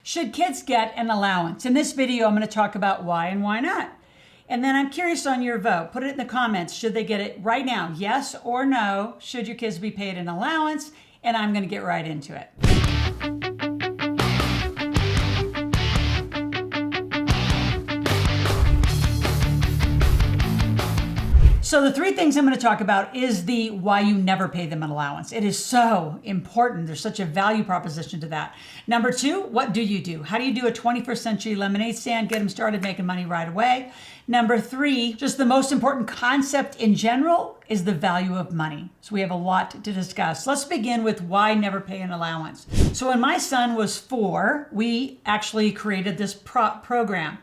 Should kids get an allowance? In this video, I'm going to talk about why and why not. And then I'm curious on your vote. Put it in the comments. Should they get it right now? Yes or no? Should your kids be paid an allowance? And I'm going to get right into it. So the three things I'm going to talk about is the why you never pay them an allowance. It is so important. There's such a value proposition to that. Number two, what do you do? How do you do a 21st century lemonade stand? Get them started making money right away. Number three, just the most important concept in general is the value of money. So we have a lot to discuss. Let's begin with why never pay an allowance. So when my son was 4, we actually created this program.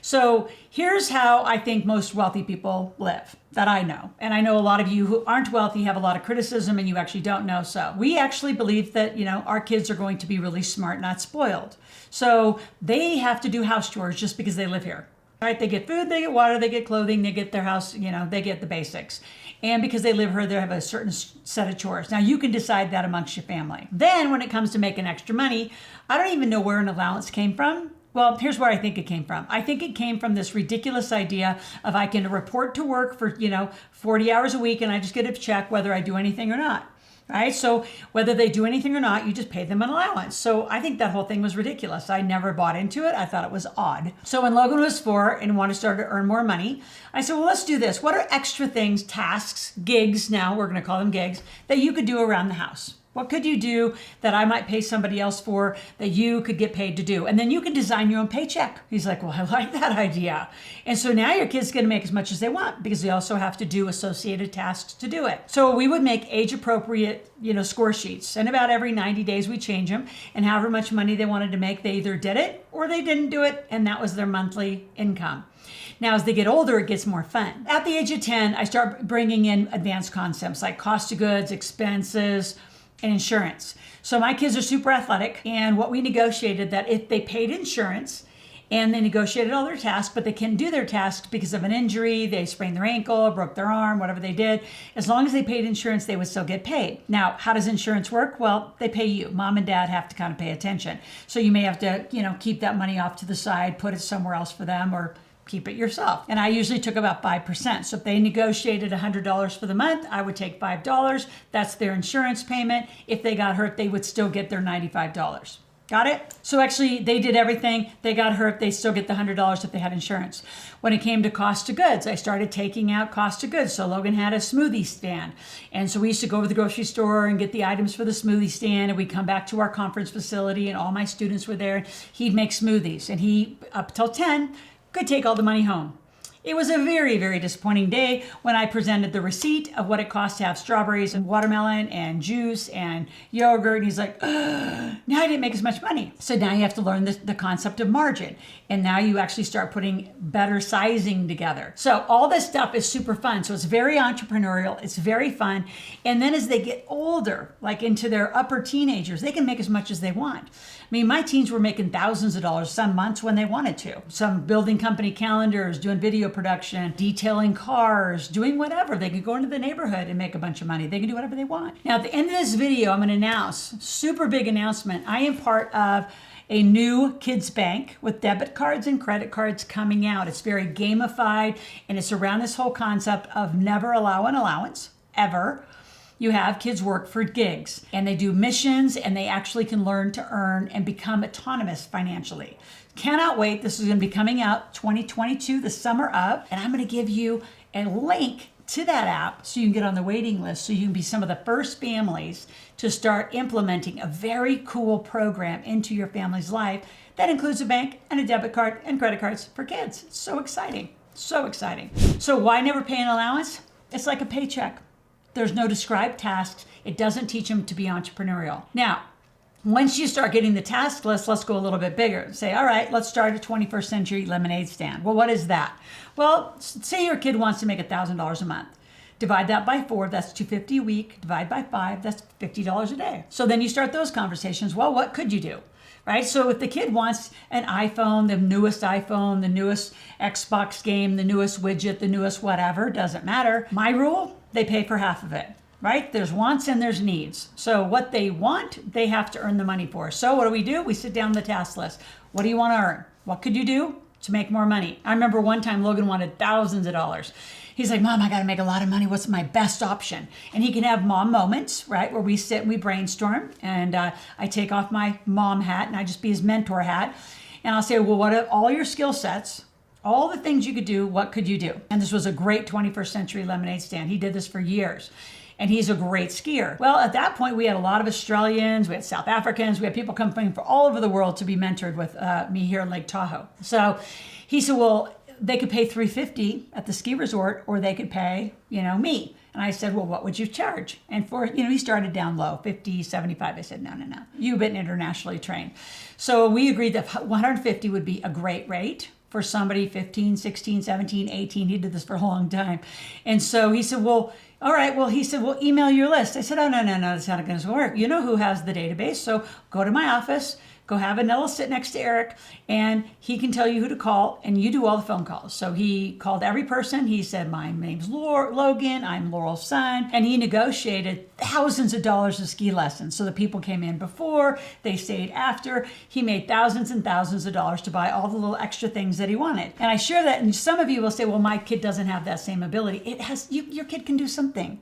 So here's how I think most wealthy people live that I know. And I know a lot of you who aren't wealthy have a lot of criticism and you actually don't know. So we actually believe that, our kids are going to be really smart, not spoiled. So they have to do house chores just because they live here. Right? They get food, they get water, they get clothing, they get their house, they get the basics. And because they live here, they have a certain set of chores. Now you can decide that amongst your family. Then when it comes to making extra money, I don't even know where an allowance came from. Well, here's where I think it came from. I think it came from this ridiculous idea of I can report to work for, 40 hours a week and I just get a check whether I do anything or not. Right? So whether they do anything or not, you just pay them an allowance. So I think that whole thing was ridiculous. I never bought into it. I thought it was odd. So when Logan was 4 and wanted to start to earn more money, I said, well, let's do this. What are extra things, tasks, gigs, now we're going to call them gigs, that you could do around the house? What could you do that I might pay somebody else for that you could get paid to do? And then you can design your own paycheck. He's like, well, I like that idea. And so now your kid's going to make as much as they want because they also have to do associated tasks to do it. So we would make age appropriate, score sheets. And about every 90 days we change them. And however much money they wanted to make, they either did it or they didn't do it. And that was their monthly income. Now, as they get older, it gets more fun. At the age of 10, I start bringing in advanced concepts like cost of goods, expenses, and insurance. So my kids are super athletic, and what we negotiated that if they paid insurance and they negotiated all their tasks, but they couldn't do their tasks because of an injury, they sprained their ankle, broke their arm, whatever they did, as long as they paid insurance, they would still get paid. Now, how does insurance work? Well, they pay you. Mom and dad have to kind of pay attention. So you may have to, keep that money off to the side, put it somewhere else for them, or keep it yourself. And I usually took about 5%. So if they negotiated $100 for the month, I would take $5. That's their insurance payment. If they got hurt, they would still get their $95. Got it? So actually, they did everything. They got hurt. They still get the $100 if they had insurance. When it came to cost of goods, I started taking out cost of goods. So Logan had a smoothie stand. And so we used to go to the grocery store and get the items for the smoothie stand. And we'd come back to our conference facility and all my students were there. He'd make smoothies. And he, up till 10, could take all the money home. It was a very, very disappointing day when I presented the receipt of what it cost to have strawberries and watermelon and juice and yogurt. And he's like, now I didn't make as much money. So now you have to learn the concept of margin. And now you actually start putting better sizing together. So all this stuff is super fun. So it's very entrepreneurial. It's very fun. And then as they get older, like into their upper teenagers, they can make as much as they want. I mean, my teens were making thousands of dollars some months when they wanted to. Some building company calendars, doing video production, detailing cars, doing whatever. They could go into the neighborhood and make a bunch of money. They can do whatever they want. Now, at the end of this video, I'm going to announce, super big announcement. I am part of a new kids bank with debit cards and credit cards coming out. It's very gamified, and it's around this whole concept of never allow an allowance, ever. You have kids work for gigs and they do missions and they actually can learn to earn and become autonomous financially. Cannot wait. This is going to be coming out 2022, the summer of, and I'm going to give you a link to that app so you can get on the waiting list so you can be some of the first families to start implementing a very cool program into your family's life that includes a bank and a debit card and credit cards for kids. It's so exciting. So exciting. So why never pay an allowance? It's like a paycheck. There's no described tasks. It doesn't teach them to be entrepreneurial. Now, once you start getting the task list, let's go a little bit bigger. Say, all right, let's start a 21st century lemonade stand. Well, what is that? Well, say your kid wants to make $1,000 a month. Divide that by 4, that's $250 a week. Divide by 5, that's $50 a day. So then you start those conversations. Well, what could you do? Right? So if the kid wants an iPhone, the newest Xbox game, the newest widget, the newest whatever, doesn't matter. My rule, they pay for half of it. right? There's wants and there's needs. So what they want, they have to earn the money for. So what do? We sit down the task list. What do you want to earn? What could you do to make more money? I remember one time Logan wanted thousands of dollars. He's like, Mom, I got to make a lot of money. What's my best option? And he can have mom moments, right? Where we sit and we brainstorm, and I take off my mom hat and I just be his mentor hat. And I'll say, well, what are all your skill sets? All the things you could do, what could you do? And this was a great 21st century lemonade stand. He did this for years. And he's a great skier. Well, at that point, we had a lot of Australians, we had South Africans, we had people coming from all over the world to be mentored with me here in Lake Tahoe. So he said, well, they could pay $350 at the ski resort, or they could pay, me. And I said, well, what would you charge? And for, he started down low, 50, 75. I said, no. You've been internationally trained. So we agreed that 150 would be a great rate for somebody 15, 16, 17, 18. He did this for a long time. And so he said, well, all right. Well, he said, well, email your list. I said, oh, no, that's not going to work. You know who has the database. So go to my office, go have Anella sit next to Eric, and he can tell you who to call, and you do all the phone calls. So he called every person. He said, my name's Logan, I'm Laurel's son. And he negotiated thousands of dollars of ski lessons. So the people came in before, they stayed after. He made thousands and thousands of dollars to buy all the little extra things that he wanted. And I share that, and some of you will say, well, my kid doesn't have that same ability. It has, your kid can do something.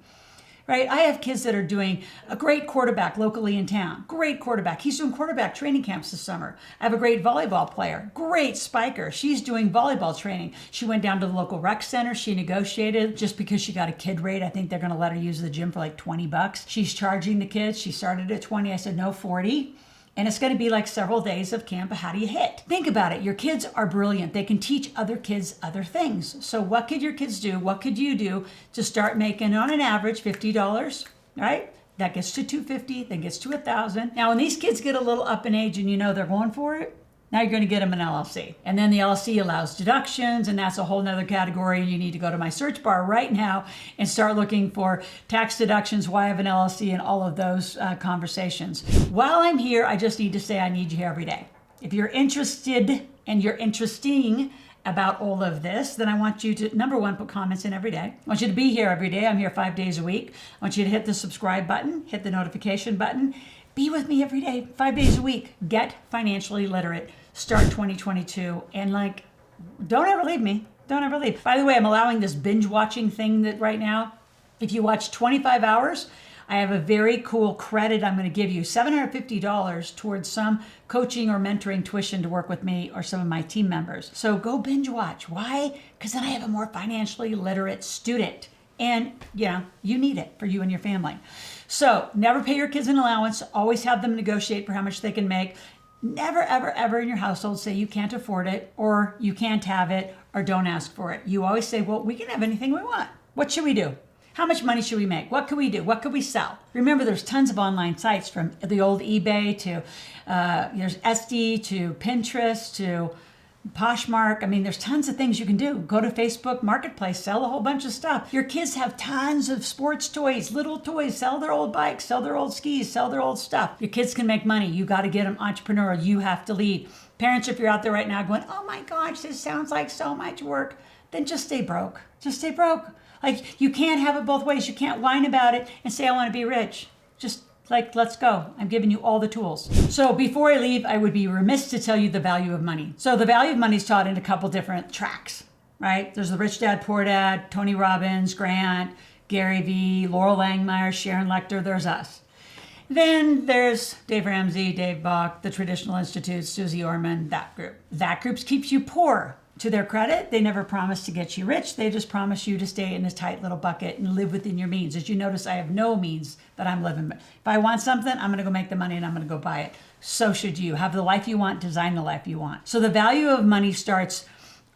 Right? I have kids that are doing a great quarterback locally in town. Great quarterback. He's doing quarterback training camps this summer. I have a great volleyball player. Great spiker. She's doing volleyball training. She went down to the local rec center. She negotiated just because she got a kid rate. I think they're going to let her use the gym for like $20. She's charging the kids. She started at 20. I said, no, 40. And it's going to be like several days of camp. How do you hit? Think about it. Your kids are brilliant. They can teach other kids other things. So what could your kids do? What could you do to start making on an average $50, right? That gets to $250, then gets to $1,000. Now, when these kids get a little up in age and they're going for it, now you're going to get them an LLC. And then the LLC allows deductions, and that's a whole nother category. And you need to go to my search bar right now and start looking for tax deductions, why I have an LLC, and all of those conversations. While I'm here, I just need to say I need you here every day. If you're interested and you're interesting about all of this, then I want you to, number one, put comments in every day. I want you to be here every day. I'm here 5 days a week. I want you to hit the subscribe button, hit the notification button. Be with me every day, 5 days a week. Get financially literate. Start 2022. And don't ever leave me. Don't ever leave. By the way, I'm allowing this binge watching thing that right now, if you watch 25 hours, I have a very cool credit I'm going to give you, $750 towards some coaching or mentoring tuition to work with me or some of my team members. So go binge watch. Why? Because then I have a more financially literate student. And you need it for you and your family. So never pay your kids an allowance. Always have them negotiate for how much they can make. Never, ever, ever in your household say you can't afford it, or you can't have it, or don't ask for it. You always say, well, we can have anything we want. What should we do? How much money should we make? What could we do? What could we sell? Remember, there's tons of online sites, from the old eBay to there's Etsy to Pinterest to Poshmark. I mean, there's tons of things you can do. Go to Facebook Marketplace, sell a whole bunch of stuff. Your kids have tons of sports toys, little toys, sell their old bikes, sell their old skis, sell their old stuff. Your kids can make money. You got to get them entrepreneurial. You have to lead. Parents, if you're out there right now going, oh my gosh, this sounds like so much work, then just stay broke. Just stay broke. You can't have it both ways. You can't whine about it and say, I want to be rich. Just let's go. I'm giving you all the tools. So before I leave, I would be remiss to tell you the value of money. So the value of money is taught in a couple different tracks, right? There's the Rich Dad, Poor Dad, Tony Robbins, Grant, Gary Vee, Loral Langemeier, Sharon Lechter. There's us. Then there's Dave Ramsey, Dave Bach, the Traditional Institute, Susie Orman, that group. That group keeps you poor. To their credit, they never promise to get you rich. They just promise you to stay in this tight little bucket and live within your means. As you notice, I have no means that I'm living. If I want something, I'm going to go make the money and I'm going to go buy it. So should you. Have the life you want, design the life you want. So the value of money starts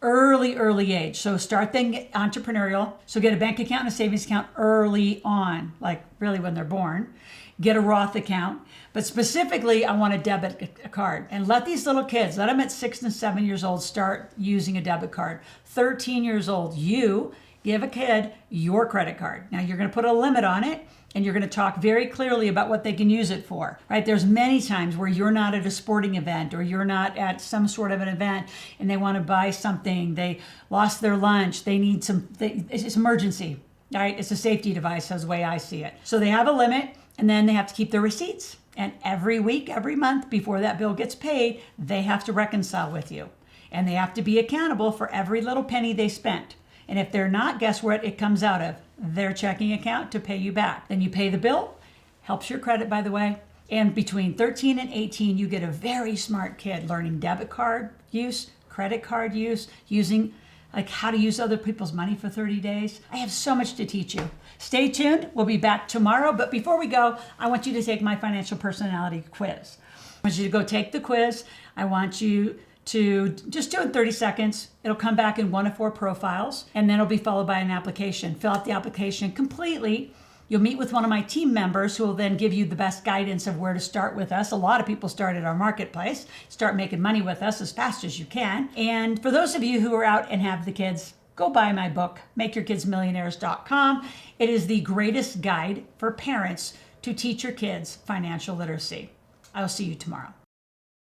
early age. So start then entrepreneurial. So get a bank account and a savings account early on, like really when they're born. Get a Roth account. But specifically, I want a debit card. And let these little kids, let them at 6 and 7 years old start using a debit card. 13 years old, you give a kid your credit card. Now you're going to put a limit on it, and you're going to talk very clearly about what they can use it for, right? There's many times where you're not at a sporting event or you're not at some sort of an event and they want to buy something. They lost their lunch. They need it's emergency. right? It's a safety device, as the way I see it. So they have a limit, and then they have to keep their receipts. And every week, every month, before that bill gets paid, they have to reconcile with you. And they have to be accountable for every little penny they spent. And if they're not, guess what it comes out of? Their checking account to pay you back. Then you pay the bill. Helps your credit, by the way. And between 13 and 18, you get a very smart kid learning debit card use, credit card use, using like how to use other people's money for 30 days. I have so much to teach you. Stay tuned. We'll be back tomorrow. But before we go, I want you to take my financial personality quiz. I want you to go take the quiz. I want you to just do it in 30 seconds. It'll come back in one of 4 profiles, and then it'll be followed by an application. Fill out the application completely. You'll meet with one of my team members who will then give you the best guidance of where to start with us. A lot of people start at our marketplace. Start making money with us as fast as you can. And for those of you who are out and have the kids, go buy my book, MakeYourKidsMillionaires.com. It is the greatest guide for parents to teach your kids financial literacy. I'll see you tomorrow.